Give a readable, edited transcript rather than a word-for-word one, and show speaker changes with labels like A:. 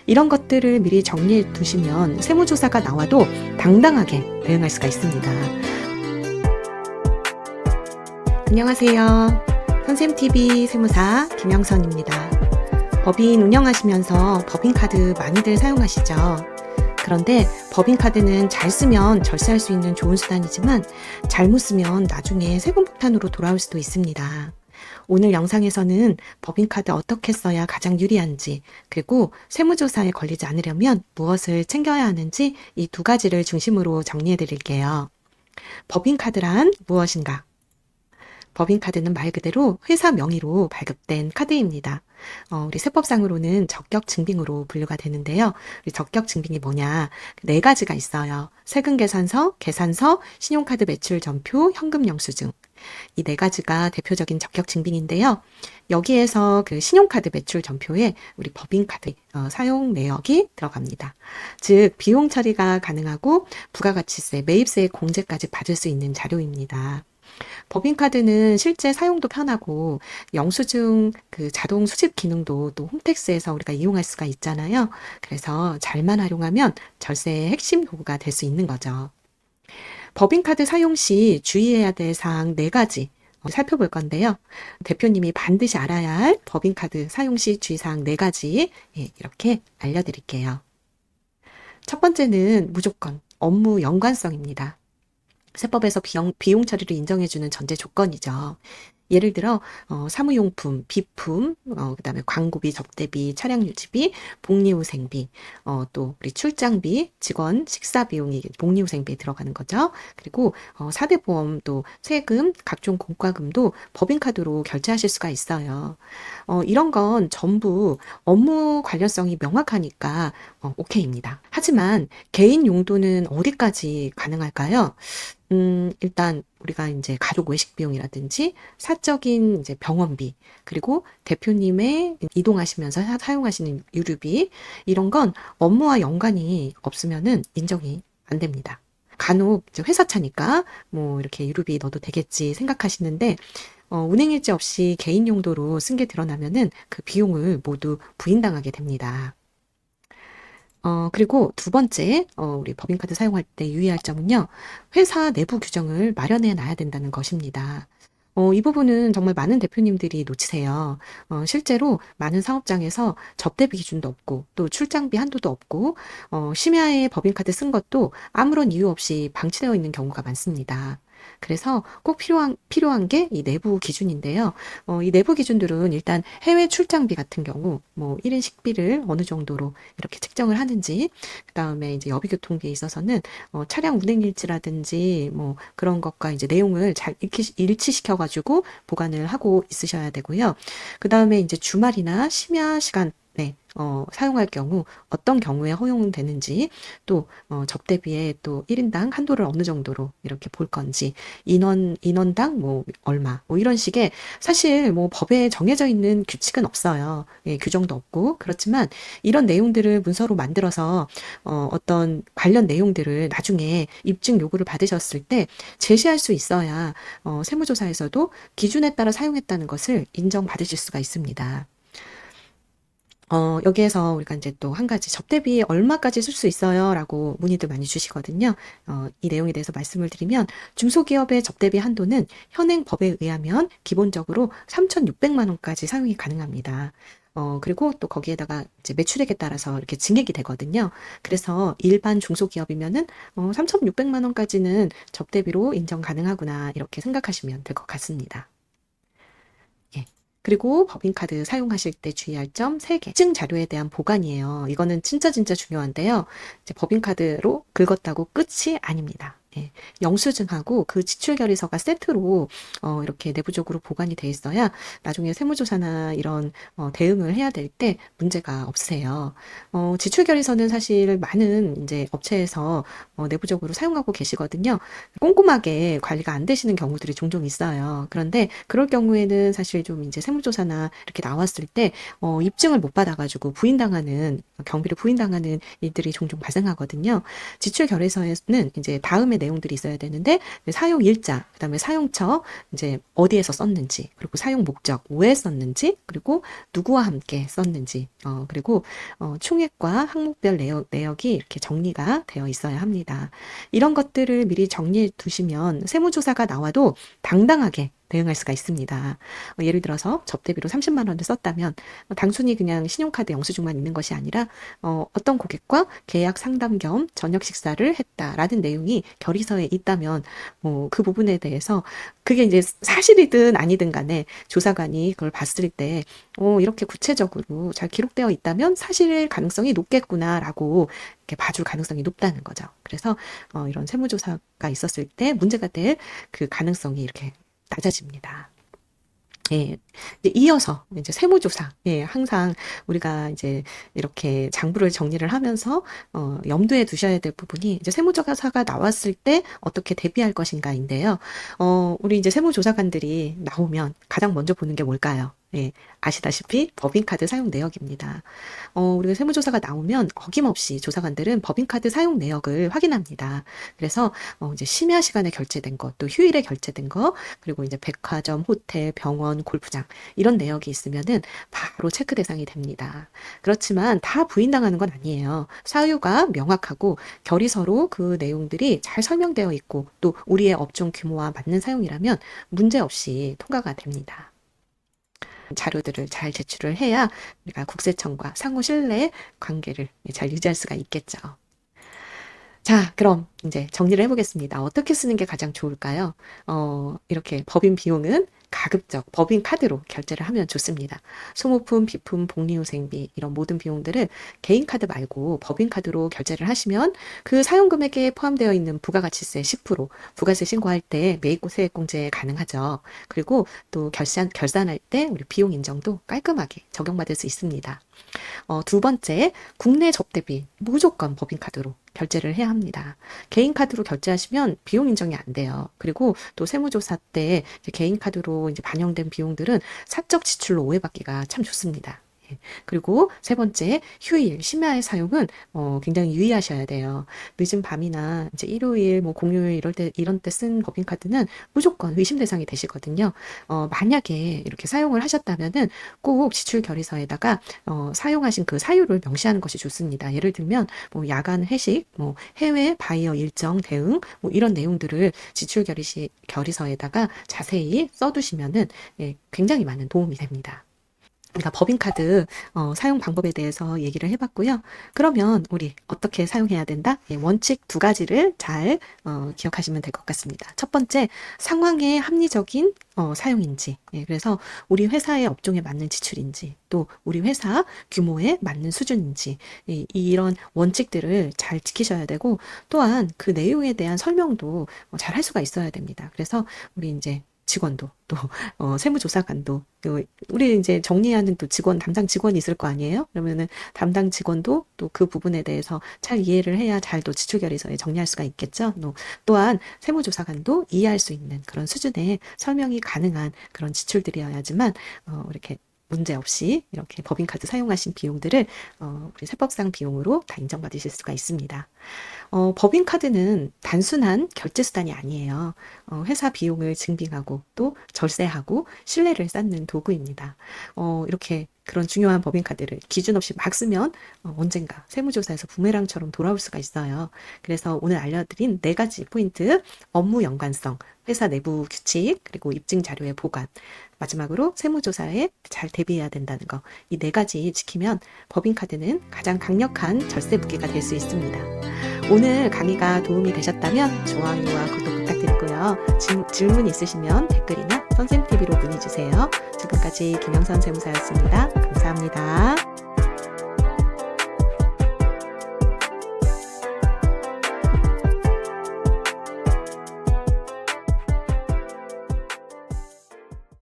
A: 이런 것들을 미리 정리해 두시면 세무조사가 나와도 당당하게 대응할 수가 있습니다. 안녕하세요. 선생TV 세무사 김영선입니다. 법인 운영하시면서 법인카드 많이들 사용하시죠? 그런데 법인카드는 잘 쓰면 절세할 수 있는 좋은 수단이지만 잘못 쓰면 나중에 세금 폭탄으로 돌아올 수도 있습니다. 오늘 영상에서는 법인카드 어떻게 써야 가장 유리한지, 그리고 세무조사에 걸리지 않으려면 무엇을 챙겨야 하는지 이 두 가지를 중심으로 정리해 드릴게요. 법인카드란 무엇인가? 법인카드는 말 그대로 회사 명의로 발급된 카드입니다. 우리 세법상으로는 적격증빙으로 분류가 되는데요. 우리 적격증빙이 뭐냐? 네 가지가 있어요. 세금계산서, 계산서, 신용카드 매출전표, 현금영수증. 이 네 가지가 대표적인 적격증빙인데요. 여기에서 그 신용카드 매출전표에 우리 법인카드 사용 내역이 들어갑니다. 즉 비용 처리가 가능하고 부가가치세, 매입세 공제까지 받을 수 있는 자료입니다. 법인카드는 실제 사용도 편하고 영수증 그 자동 수집 기능도 또 홈택스에서 우리가 이용할 수가 있잖아요. 그래서 잘만 활용하면 절세의 핵심 도구가 될 수 있는 거죠. 법인카드 사용 시 주의해야 될 사항 4가지 살펴볼 건데요. 대표님이 반드시 알아야 할 법인카드 사용 시 주의사항 4가지 이렇게 알려드릴게요. 첫 번째는 무조건 업무 연관성입니다. 세법에서 비용 처리를 인정해주는 전제 조건이죠. 예를 들어 사무용품, 비품, 그다음에 광고비, 접대비, 차량 유지비, 복리후생비, 또 우리 출장비, 직원 식사 비용이 복리후생비에 들어가는 거죠. 그리고 4대 보험 또 세금, 각종 공과금도 법인카드로 결제하실 수가 있어요. 이런 건 전부 업무 관련성이 명확하니까 오케이입니다. 하지만 개인 용도는 어디까지 가능할까요? 일단 우리가 이제 가족 외식 비용이라든지 사적인 이제 병원비, 그리고 대표님의 이동하시면서 사용하시는 유류비, 이런 건 업무와 연관이 없으면은 인정이 안 됩니다. 간혹 이제 회사 차니까 뭐 이렇게 유류비 넣어도 되겠지 생각하시는데 운행일지 없이 개인 용도로 쓴 게 드러나면은 그 비용을 모두 부인당하게 됩니다. 그리고 두 번째, 우리 법인카드 사용할 때 유의할 점은요, 회사 내부 규정을 마련해 놔야 된다는 것입니다. 이 부분은 정말 많은 대표님들이 놓치세요. 실제로 많은 사업장에서 접대비 기준도 없고, 또 출장비 한도도 없고, 심야에 법인카드 쓴 것도 아무런 이유 없이 방치되어 있는 경우가 많습니다. 그래서 꼭 필요한 게 이 내부 기준인데요. 이 내부 기준들은 일단 해외 출장비 같은 경우, 뭐 1인 식비를 어느 정도로 이렇게 책정을 하는지, 그 다음에 이제 여비교통비에 있어서는 차량 운행일지라든지 뭐 그런 것과 이제 내용을 잘 일치시켜가지고 보관을 하고 있으셔야 되고요. 그 다음에 이제 주말이나 심야 시간 네, 사용할 경우 어떤 경우에 허용되는지, 또 접대비에 또 1인당 한도를 어느 정도로 이렇게 볼 건지, 인원당 뭐 얼마 뭐 이런 식의, 사실 뭐 법에 정해져 있는 규칙은 없어요. 예, 규정도 없고. 그렇지만 이런 내용들을 문서로 만들어서 어떤 관련 내용들을 나중에 입증 요구를 받으셨을 때 제시할 수 있어야 세무조사에서도 기준에 따라 사용했다는 것을 인정받으실 수가 있습니다. 여기에서 우리가 이제 또 한 가지 접대비 얼마까지 쓸 수 있어요? 라고 문의들 많이 주시거든요. 이 내용에 대해서 말씀을 드리면 중소기업의 접대비 한도는 현행 법에 의하면 기본적으로 3,600만 원까지 사용이 가능합니다. 그리고 또 거기에다가 이제 매출액에 따라서 이렇게 증액이 되거든요. 그래서 일반 중소기업이면은 3,600만 원까지는 접대비로 인정 가능하구나 이렇게 생각하시면 될 것 같습니다. 예. 그리고 법인카드 사용하실 때 주의할 점 3개. 입증 자료에 대한 보관이에요. 이거는 진짜 중요한데요. 이제 법인카드로 긁었다고 끝이 아닙니다. 예, 영수증하고 그 지출결의서가 세트로 이렇게 내부적으로 보관이 돼 있어야 나중에 세무조사나 이런 대응을 해야 될 때 문제가 없으세요. 지출결의서는 사실 많은 이제 업체에서 내부적으로 사용하고 계시거든요. 꼼꼼하게 관리가 안 되시는 경우들이 종종 있어요. 그런데 그럴 경우에는 사실 좀 이제 세무조사나 이렇게 나왔을 때 입증을 못 받아가지고 경비를 부인당하는 일들이 종종 발생하거든요. 지출결의서에는 이제 다음에 내용들이 있어야 되는데 사용 일자, 그다음에 사용처, 이제 어디에서 썼는지, 그리고 사용 목적, 왜 썼는지, 그리고 누구와 함께 썼는지, 그리고 총액과 항목별 내역이 이렇게 정리가 되어 있어야 합니다. 이런 것들을 미리 정리해 두시면 세무조사가 나와도 당당하게 대응할 수가 있습니다. 예를 들어서 접대비로 30만 원을 썼다면 단순히 그냥 신용카드 영수증만 있는 것이 아니라 어떤 고객과 계약 상담 겸 저녁 식사를 했다라는 내용이 결의서에 있다면 그 부분에 대해서 그게 이제 사실이든 아니든 간에 조사관이 그걸 봤을 때 이렇게 구체적으로 잘 기록되어 있다면 사실 가능성이 높겠구나라고 이렇게 봐줄 가능성이 높다는 거죠. 그래서 이런 세무조사가 있었을 때 문제가 될 그 가능성이 이렇게 낮아집니다. 예, 이제 이어서 이제 세무조사, 예, 항상 우리가 이제 이렇게 장부를 정리를 하면서 염두에 두셔야 될 부분이 이제 세무조사가 나왔을 때 어떻게 대비할 것인가인데요. 우리 이제 세무조사관들이 나오면 가장 먼저 보는 게 뭘까요? 예, 아시다시피 법인카드 사용 내역입니다. 우리가 세무조사가 나오면 어김없이 조사관들은 법인카드 사용 내역을 확인합니다. 그래서 이제 심야 시간에 결제된 것, 또 휴일에 결제된 것, 그리고 이제 백화점, 호텔, 병원, 골프장 이런 내역이 있으면은 바로 체크 대상이 됩니다. 그렇지만 다 부인당하는 건 아니에요. 사유가 명확하고 결의서로 그 내용들이 잘 설명되어 있고 또 우리의 업종 규모와 맞는 사용이라면 문제없이 통과가 됩니다. 자료들을 잘 제출을 해야 우리가 국세청과 상호 신뢰 관계를 잘 유지할 수가 있겠죠. 자, 그럼 이제 정리를 해보겠습니다. 어떻게 쓰는 게 가장 좋을까요? 이렇게 법인 비용은 가급적 법인 카드로 결제를 하면 좋습니다. 소모품, 비품, 복리후생비 이런 모든 비용들을 개인 카드 말고 법인 카드로 결제를 하시면 그 사용 금액에 포함되어 있는 부가가치세 10%, 부가세 신고할 때 매입세액공제 가능하죠. 그리고 또 결산할 때 우리 비용 인정도 깔끔하게 적용받을 수 있습니다. 두 번째, 국내 접대비 무조건 법인 카드로 결제를 해야 합니다. 개인 카드로 결제하시면 비용 인정이 안 돼요. 그리고 또 세무조사 때 개인 카드로 이제 반영된 비용들은 사적 지출로 오해받기가 참 좋습니다. 그리고 세 번째, 휴일, 심야의 사용은 굉장히 유의하셔야 돼요. 늦은 밤이나 이제 일요일, 공휴일 이런 때 쓴 법인카드는 무조건 의심 대상이 되시거든요. 만약에 이렇게 사용을 하셨다면은 꼭 지출 결의서에다가 사용하신 그 사유를 명시하는 것이 좋습니다. 예를 들면 야간 회식, 해외 바이어 일정 대응 이런 내용들을 지출 결의서에다가 자세히 써두시면은 굉장히 많은 도움이 됩니다. 우리가 법인카드 사용 방법에 대해서 얘기를 해봤고요. 그러면 우리 어떻게 사용해야 된다? 원칙 두 가지를 잘 기억하시면 될 것 같습니다. 첫 번째, 상황에 합리적인 사용인지, 그래서 우리 회사의 업종에 맞는 지출인지, 또 우리 회사 규모에 맞는 수준인지, 이런 원칙들을 잘 지키셔야 되고, 또한 그 내용에 대한 설명도 잘 할 수가 있어야 됩니다. 그래서 우리 이제 직원도 또 세무조사관도 우리 이제 정리하는 또 담당 직원이 있을 거 아니에요? 그러면은 담당 직원도 또 그 부분에 대해서 잘 이해를 해야 잘 또 지출결의서에 정리할 수가 있겠죠. 또한 세무조사관도 이해할 수 있는 그런 수준의 설명이 가능한 그런 지출들이어야지만 이렇게 문제없이 이렇게 법인카드 사용하신 비용들을 우리 세법상 비용으로 다 인정받으실 수가 있습니다. 법인카드는 단순한 결제수단이 아니에요. 회사 비용을 증빙하고 또 절세하고 신뢰를 쌓는 도구입니다. 이렇게 그런 중요한 법인카드를 기준 없이 막 쓰면 언젠가 세무조사에서 부메랑처럼 돌아올 수가 있어요. 그래서 오늘 알려드린 4가지 포인트, 업무 연관성, 회사 내부 규칙, 그리고 입증 자료의 보관, 마지막으로 세무조사에 잘 대비해야 된다는 거, 이 4가지 지키면 법인카드는 가장 강력한 절세 무기가 될 수 있습니다. 오늘 강의가 도움이 되셨다면 좋아요와 구독 부탁드리고요. 질문 있으시면 댓글이나 선생TV로 문의주세요. 지금까지 김영선 세무사였습니다. 감사합니다.